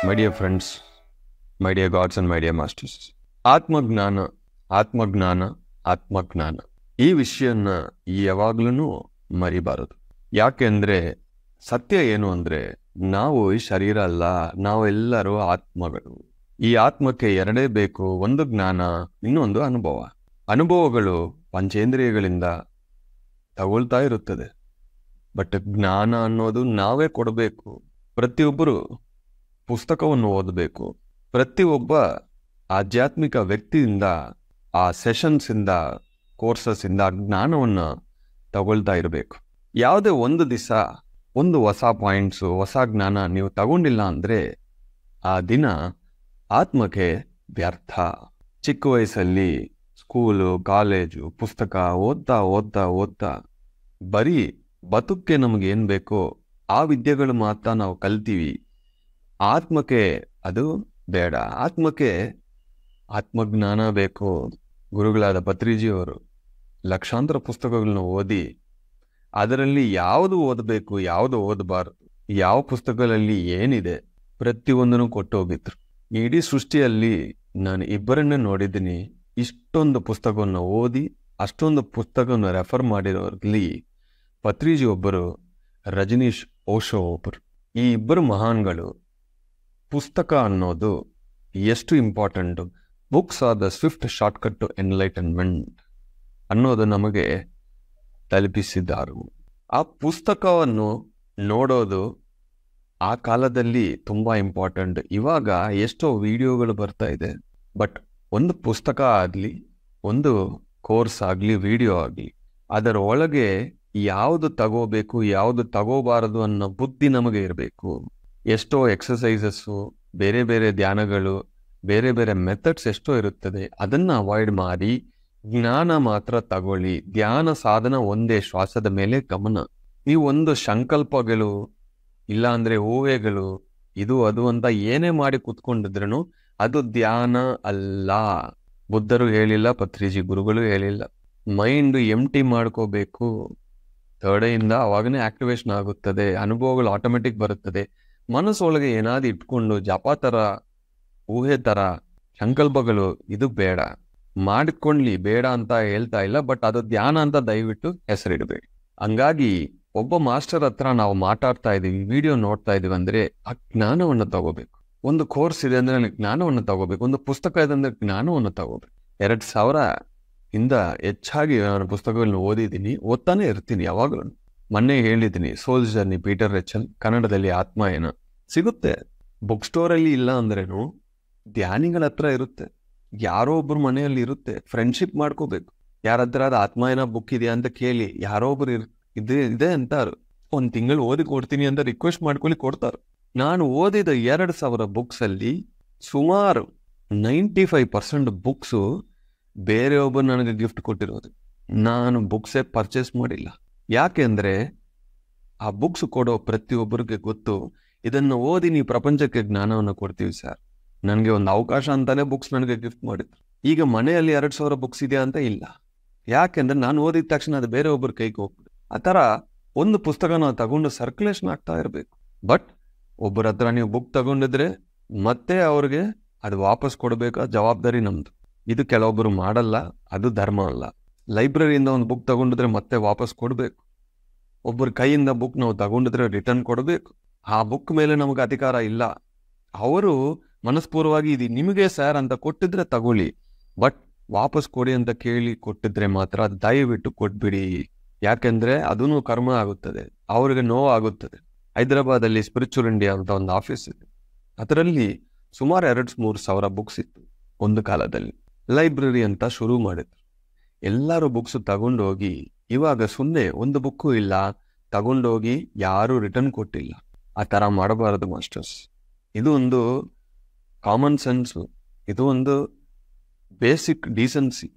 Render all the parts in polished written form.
My dear friends, my dear God's and my dear masters, ಆತ್ಮಜ್ಞಾನ ಆತ್ಮಜ್ಞಾನ ಆತ್ಮಜ್ಞಾನ ಈ ವಿಷಯನ ಯಾವಾಗ್ಲೂ ಮರಿಬಾರದು. ಯಾಕೆಂದ್ರೆ ಸತ್ಯ ಏನು ಅಂದ್ರೆ ನಾವು ಈ ಶರೀರ ಅಲ್ಲ, ನಾವೆಲ್ಲರೂ ಆತ್ಮಗಳು. ಈ ಆತ್ಮಕ್ಕೆ ಎರಡೇ ಬೇಕು, ಒಂದು ಜ್ಞಾನ, ಇನ್ನೊಂದು ಅನುಭವ. ಅನುಭವಗಳು ಪಂಚೇಂದ್ರಿಯಗಳಿಂದ ತಗೊಳ್ತಾ ಇರುತ್ತದೆ, ಬಟ್ ಜ್ಞಾನ ಅನ್ನೋದು ನಾವೇ ಕೊಡಬೇಕು. ಪ್ರತಿಯೊಬ್ಬರು ಪುಸ್ತಕವನ್ನು ಓದಬೇಕು. ಪ್ರತಿಯೊಬ್ಬ ಆಧ್ಯಾತ್ಮಿಕ ವ್ಯಕ್ತಿಯಿಂದ, ಆ ಸೆಷನ್ಸ್ ಇಂದ, ಕೋರ್ಸಸ್ ಇಂದ ಜ್ಞಾನವನ್ನು ತಗೊಳ್ತಾ ಇರಬೇಕು. ಯಾವುದೇ ಒಂದು ದಿವಸ ಒಂದು ಹೊಸ ಪಾಯಿಂಟ್ಸು, ಹೊಸ ಜ್ಞಾನ ನೀವು ತಗೊಂಡಿಲ್ಲ ಅಂದ್ರೆ ಆ ದಿನ ಆತ್ಮಕ್ಕೆ ವ್ಯರ್ಥ. ಚಿಕ್ಕ ವಯಸ್ಸಲ್ಲಿ ಸ್ಕೂಲು, ಕಾಲೇಜು, ಪುಸ್ತಕ ಓದ್ತಾ ಓದ್ತಾ ಓದ್ತಾ ಬರೀ ಬದುಕ್ಕೆ ನಮ್ಗೆ ಏನ್ ಬೇಕೋ ಆ ವಿದ್ಯೆಗಳು ಮಾತ್ರ ನಾವು ಕಲ್ತೀವಿ. ಆತ್ಮಕ್ಕೆ ಅದು ಬೇಡ. ಆತ್ಮಕ್ಕೆ ಆತ್ಮಜ್ಞಾನ ಬೇಕು. ಗುರುಗಳಾದ ಪತ್ರಿಜಿಯವರು ಲಕ್ಷಾಂತರ ಪುಸ್ತಕಗಳನ್ನ ಓದಿ ಅದರಲ್ಲಿ ಯಾವುದು ಓದಬೇಕು, ಯಾವುದು ಓದಬಾರದು, ಯಾವ ಪುಸ್ತಕಗಳಲ್ಲಿ ಏನಿದೆ ಪ್ರತಿಯೊಂದನ್ನು ಕೊಟ್ಟು ಹೋಗಿದ್ರು. ಇಡೀ ಸೃಷ್ಟಿಯಲ್ಲಿ ನಾನು ಇಬ್ಬರನ್ನೇ ನೋಡಿದ್ದೀನಿ ಇಷ್ಟೊಂದು ಪುಸ್ತಕವನ್ನು ಓದಿ ಅಷ್ಟೊಂದು ಪುಸ್ತಕವನ್ನು ರೆಫರ್ ಮಾಡಿರೋರಲ್ಲಿ. ಪತ್ರಿಜಿ ಒಬ್ಬರು, ರಜನೀಶ್ ಓಶೋ ಒಬ್ಬರು. ಈ ಇಬ್ಬರು ಮಹಾನ್ಗಳು ಪುಸ್ತಕ ಅನ್ನೋದು ಎಷ್ಟು important, books are the swift shortcut to enlightenment ಅನ್ನೋದು ನಮಗೆ ತಲುಪಿಸಿದ್ದಾರೆ. ಆ ಪುಸ್ತಕವನ್ನು ನೋಡೋದು ಆ ಕಾಲದಲ್ಲಿ ತುಂಬಾ ಇಂಪಾರ್ಟೆಂಟ್. ಇವಾಗ ಎಷ್ಟೋ ವಿಡಿಯೋಗಳು ಬರ್ತಾ ಇದೆ, ಬಟ್ ಒಂದು ಪುಸ್ತಕ ಆಗಲಿ, ಒಂದು ಕೋರ್ಸ್ ಆಗಲಿ, ವಿಡಿಯೋ ಆಗಲಿ, ಅದರ ಒಳಗೆ ಯಾವುದು ತಗೋಬೇಕು, ಯಾವುದು ತಗೋಬಾರದು ಅನ್ನೋ ಬುದ್ಧಿ ನಮಗೆ ಇರಬೇಕು. ಎಷ್ಟೋ ಎಕ್ಸಸೈಸಸ್ಸು, ಬೇರೆ ಬೇರೆ ಧ್ಯಾನಗಳು, ಬೇರೆ ಬೇರೆ ಮೆಥಡ್ಸ್ ಎಷ್ಟೋ ಇರುತ್ತದೆ. ಅದನ್ನ ಅವಾಯ್ಡ್ ಮಾಡಿ ಜ್ಞಾನ ಮಾತ್ರ ತಗೊಳ್ಳಿ. ಧ್ಯಾನ ಸಾಧನ ಒಂದೇ, ಶ್ವಾಸದ ಮೇಲೆ ಗಮನ. ಈ ಒಂದು ಸಂಕಲ್ಪಗಳು ಇಲ್ಲ ಅಂದ್ರೆ ಊಹೆಗಳು, ಇದು ಅದು ಅಂತ ಏನೇ ಮಾಡಿ ಕೂತ್ಕೊಂಡಿದ್ರೂ ಅದು ಧ್ಯಾನ ಅಲ್ಲ. ಬುದ್ಧರು ಹೇಳಿಲ್ಲ, ಪತ್ರಿಜಿ ಗುರುಗಳು ಹೇಳಿಲ್ಲ. ಮೈಂಡ್ ಎಂಟಿ ಮಾಡ್ಕೋಬೇಕು ತಡೆಯಿಂದ, ಅವಾಗನೇ ಆಕ್ಟಿವೇಶನ್ ಆಗುತ್ತದೆ, ಅನುಭವಗಳು ಆಟೋಮೆಟಿಕ್ ಬರುತ್ತದೆ. ಮನಸ್ಸೊಳಗೆ ಏನಾದ್ರು ಇಟ್ಕೊಂಡು ಜಪ ತರ, ಊಹೆ ತರ ಸಂಕಲ್ಪಗಳು ಇದು ಬೇಡ. ಮಾಡಿಕೊಂಡ್ಲಿ, ಬೇಡ ಅಂತ ಹೇಳ್ತಾ ಇಲ್ಲ, ಬಟ್ ಅದು ಧ್ಯಾನ ಅಂತ ದಯವಿಟ್ಟು ಹೆಸರಿಡಬೇಡಿ. ಹಂಗಾಗಿ ಒಬ್ಬ ಮಾಸ್ಟರ್ ಹತ್ರ ನಾವು ಮಾತಾಡ್ತಾ ಇದೀವಿ, ವಿಡಿಯೋ ನೋಡ್ತಾ ಇದೀವಿ ಅಂದ್ರೆ ಆ ಜ್ಞಾನವನ್ನು ತಗೋಬೇಕು. ಒಂದು ಕೋರ್ಸ್ ಇದೆ ಅಂದ್ರೆ ನನಗೆ ಜ್ಞಾನವನ್ನು ತಗೋಬೇಕು. ಒಂದು ಪುಸ್ತಕ ಇದೆ ಅಂದ್ರೆ ಜ್ಞಾನವನ್ನು ತಗೋಬೇಕು. 2000 ಇಂದ ಹೆಚ್ಚಾಗಿ ನಾನು ಪುಸ್ತಕಗಳನ್ನ ಓದಿದ್ದೀನಿ, ಓದ್ತಾನೆ ಇರ್ತೀನಿ ಯಾವಾಗಲೂ. ಮೊನ್ನೆ ಹೇಳಿದ್ದೀನಿ, ಸೋಲ್ಸ್ ಜರ್ನಿ, ಪೀಟರ್ ರೆಚಲ್, ಕನ್ನಡದಲ್ಲಿ ಆತ್ಮಾಯನ ಸಿಗುತ್ತೆ. ಬುಕ್ ಸ್ಟೋರಲ್ಲಿ ಇಲ್ಲ ಅಂದ್ರೇನು ಧ್ಯಾನಿಗಳ ಹತ್ರ ಇರುತ್ತೆ, ಯಾರೋ ಒಬ್ರು ಮನೆಯಲ್ಲಿ ಇರುತ್ತೆ. ಫ್ರೆಂಡ್ಶಿಪ್ ಮಾಡ್ಕೋಬೇಕು. ಯಾರ ಹತ್ರ ಅದು ಆತ್ಮಾಯನ ಬುಕ್ ಇದೆಯಾ ಅಂತ ಕೇಳಿ, ಯಾರೋ ಒಬ್ರು ಇದೆ ಅಂತಾರು, 1 ತಿಂಗಳು ಓದಿ ಕೊಡ್ತೀನಿ ಅಂತ ರಿಕ್ವೆಸ್ಟ್ ಮಾಡ್ಕೊಳ್ಳಿ, ಕೊಡ್ತಾರ. ನಾನು ಓದಿದ 2000 ಬುಕ್ಸ್ ಅಲ್ಲಿ ಸುಮಾರು 95% ಬುಕ್ಸು ಬೇರೆಯೊಬ್ಬರು ನನಗೆ ಗಿಫ್ಟ್ ಕೊಟ್ಟಿರೋದು. ನಾನು ಬುಕ್ಸೇ ಪರ್ಚೇಸ್ ಮಾಡಿಲ್ಲ. ಯಾಕೆಂದ್ರೆ ಆ ಬುಕ್ಸ್ ಕೊಡೋ ಪ್ರತಿಯೊಬ್ಬರಿಗೆ ಗೊತ್ತು, ಇದನ್ನು ಓದಿ ನೀವು ಪ್ರಪಂಚಕ್ಕೆ ಜ್ಞಾನವನ್ನು ಕೊಡ್ತೀವಿ ಸರ್. ನನಗೆ ಒಂದು ಅವಕಾಶ ಅಂತಾನೆ ಬುಕ್ಸ್ ನನಗೆ ಗಿಫ್ಟ್ ಮಾಡಿದ್ರು. ಈಗ ಮನೆಯಲ್ಲಿ 2000 ಬುಕ್ಸ್ ಇದೆಯಾ ಅಂತ ಇಲ್ಲ. ಯಾಕೆಂದ್ರೆ ನಾನು ಓದಿದ ತಕ್ಷಣ ಅದು ಬೇರೆ ಒಬ್ಬರ ಕೈಗೆ ಹೋಗ್ಬಿಡು. ಆ ಥರ ಒಂದು ಪುಸ್ತಕ ನಾವು ತಗೊಂಡು ಸರ್ಕ್ಯುಲೇಷನ್ ಆಗ್ತಾ ಇರಬೇಕು. ಬಟ್ ಒಬ್ಬರ ಹತ್ರ ನೀವು ಬುಕ್ ತಗೊಂಡಿದ್ರೆ ಮತ್ತೆ ಅವ್ರಿಗೆ ಅದು ವಾಪಸ್ ಕೊಡಬೇಕಾ ಜವಾಬ್ದಾರಿ ನಮ್ದು. ಇದು ಕೆಲವೊಬ್ಬರು ಮಾಡಲ್ಲ, ಅದು ಧರ್ಮ ಅಲ್ಲ. ಲೈಬ್ರರಿಯಿಂದ ಒಂದು ಬುಕ್ ತಗೊಂಡಿದ್ರೆ ಮತ್ತೆ ವಾಪಸ್ ಕೊಡಬೇಕು. ಒಬ್ಬರ ಕೈಯಿಂದ ಬುಕ್ ನಾವು ತಗೊಂಡಿದ್ರೆ ರಿಟರ್ನ್ ಕೊಡಬೇಕು. ಆ ಬುಕ್ ಮೇಲೆ ನಮಗೆ ಅಧಿಕಾರ ಇಲ್ಲ. ಅವರು ಮನಸ್ಪೂರ್ವವಾಗಿ ಇದು ನಿಮಗೆ ಸರ್ ಅಂತ ಕೊಟ್ಟಿದ್ರೆ ತಗೊಳ್ಳಿ, ಬಟ್ ವಾಪಸ್ ಕೊಡಿ ಅಂತ ಕೇಳಿ ಕೊಟ್ಟಿದ್ರೆ ಮಾತ್ರ ದಯವಿಟ್ಟು ಕೊಟ್ಬಿಡಿ. ಯಾಕೆಂದ್ರೆ ಅದೂ ಕರ್ಮ ಆಗುತ್ತದೆ, ಅವ್ರಿಗೆ ನೋವು ಆಗುತ್ತದೆ. ಹೈದರಾಬಾದಲ್ಲಿ ಸ್ಪಿರಿಚುವಲ್ ಇಂಡಿಯಾ ಅಂತ ಒಂದು ಆಫೀಸ್ ಇದೆ. ಅದರಲ್ಲಿ ಸುಮಾರು 2-3 ಸಾವಿರ ಬುಕ್ಸ್ ಇತ್ತು ಒಂದು ಕಾಲದಲ್ಲಿ. ಲೈಬ್ರರಿ ಅಂತ ಶುರು ಮಾಡಿದ್ರು. ಎಲ್ಲರೂ ಬುಕ್ಸ್ ತಗೊಂಡೋಗಿ, ಇವಾಗ ಸುಮ್ಮನೆ ಒಂದು ಬುಕ್ಕು ಇಲ್ಲ, ತಗೊಂಡೋಗಿ ಯಾರು ರಿಟರ್ನ್ ಕೊಟ್ಟಿಲ್ಲ. ಆ ಥರ ಮಾಡಬಾರದು ಮಾಸ್ಟರ್ಸ್. ಇದು ಒಂದು ಕಾಮನ್ ಸೆನ್ಸು, ಇದು ಒಂದು ಬೇಸಿಕ್ ಡೀಸೆನ್ಸಿ.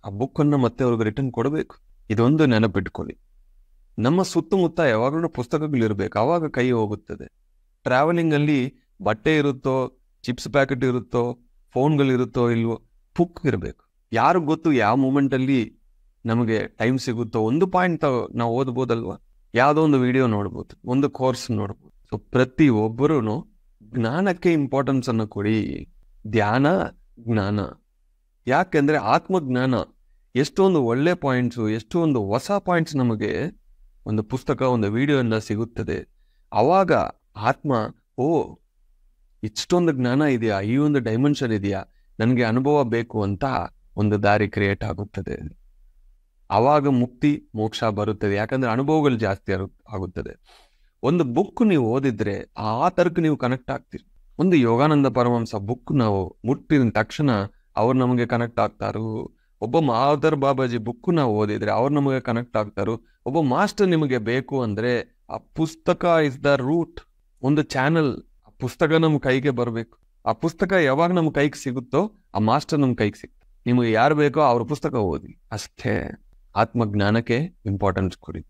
ಆ ಬುಕ್ಕನ್ನು ಮತ್ತೆ ಅವ್ರಿಗೆ ರಿಟರ್ನ್ ಕೊಡಬೇಕು. ಇದೊಂದು ನೆನಪಿಟ್ಕೊಳ್ಳಿ. ನಮ್ಮ ಸುತ್ತಮುತ್ತ ಯಾವಾಗಲೂ ಪುಸ್ತಕಗಳಿರ್ಬೇಕು, ಆವಾಗ ಕೈ ಹೋಗುತ್ತದೆ. ಟ್ರಾವೆಲಿಂಗಲ್ಲಿ ಬಟ್ಟೆ ಇರುತ್ತೋ, ಚಿಪ್ಸ್ ಪ್ಯಾಕೆಟ್ ಇರುತ್ತೋ, ಫೋನ್ಗಳಿರುತ್ತೋ ಇಲ್ವೋ, ಬುಕ್ ಇರಬೇಕು. ಯಾರು ಗೊತ್ತು ಯಾವ ಮೂಮೆಂಟಲ್ಲಿ ನಮಗೆ ಟೈಮ್ ಸಿಗುತ್ತೋ ಒಂದು ಪಾಯಿಂಟ್ ನಾವು ಓದ್ಬೋದಲ್ವಾ. ಯಾವುದೋ ಒಂದು ವಿಡಿಯೋ ನೋಡ್ಬೋದು, ಒಂದು ಕೋರ್ಸ್ ನೋಡ್ಬೋದು. ಸೊ ಪ್ರತಿ ಒಬ್ಬರೂ ಜ್ಞಾನಕ್ಕೆ ಇಂಪಾರ್ಟೆನ್ಸ್ ಅನ್ನು ಕೊಡಿ. ಧ್ಯಾನ, ಜ್ಞಾನ. ಯಾಕೆಂದ್ರೆ ಆತ್ಮಜ್ಞಾನ ಎಷ್ಟೊಂದು ಒಳ್ಳೆ ಪಾಯಿಂಟ್ಸು, ಎಷ್ಟೊಂದು ಹೊಸ ಪಾಯಿಂಟ್ಸ್ ನಮಗೆ ಒಂದು ಪುಸ್ತಕ, ಒಂದು ವಿಡಿಯೋಯಿಂದ ಸಿಗುತ್ತದೆ. ಅವಾಗ ಆತ್ಮ, ಓ ಇಷ್ಟೊಂದು ಜ್ಞಾನ ಇದೆಯಾ, ಈ ಒಂದು ಡೈಮೆನ್ಷನ್ ಇದೆಯಾ, ನನಗೆ ಅನುಭವ ಬೇಕು ಅಂತ ಒಂದು ದಾರಿ ಕ್ರಿಯೇಟ್ ಆಗುತ್ತದೆ. ಆವಾಗ ಮುಕ್ತಿ ಮೋಕ್ಷ ಬರುತ್ತದೆ. ಯಾಕಂದ್ರೆ ಅನುಭವಗಳು ಜಾಸ್ತಿ ಆಗುತ್ತದೆ. ಒಂದು ಬುಕ್ ನೀವು ಓದಿದ್ರೆ ಆ ಥರಕ್ಕೆ ನೀವು ಕನೆಕ್ಟ್ ಆಗ್ತೀರಿ. ಒಂದು ಯೋಗಾನಂದ ಪರಮಹಂಸ ಬುಕ್ ನಾವು ಮುಟ್ಟಿದ ತಕ್ಷಣ ಅವ್ರು ನಮಗೆ ಕನೆಕ್ಟ್ ಆಗ್ತಾರು. ಒಬ್ಬ ಮಾದರ್ ಬಾಬಾಜಿ ಬುಕ್ ನಾವು ಓದಿದ್ರೆ ಅವ್ರು ನಮಗೆ ಕನೆಕ್ಟ್ ಆಗ್ತಾರು. ಒಬ್ಬ ಮಾಸ್ಟರ್ ನಿಮಗೆ ಬೇಕು ಅಂದ್ರೆ ಆ ಪುಸ್ತಕ ಇಸ್ ದ ರೂಟ್. ಒಂದು ಚಾನಲ್, ಆ ಪುಸ್ತಕ ನಮ್ಮ ಕೈಗೆ ಬರಬೇಕು. ಆ ಪುಸ್ತಕ ಯಾವಾಗ ನಮ್ಮ ಕೈಗೆ ಸಿಗುತ್ತೋ ಆ ಮಾಸ್ಟರ್ ನಮ್ಮ ಕೈಗೆ ಸಿಗ್ತಾರೆ. ನಿಮಗೆ ಯಾರು ಬೇಕೋ ಅವ್ರ ಪುಸ್ತಕ ಓದಿ ಅಷ್ಟೇ. ಆತ್ಮಜ್ಞಾನಕ್ಕೆ ಇಂಪಾರ್ಟೆನ್ಸ್ ಕೊಡಿ.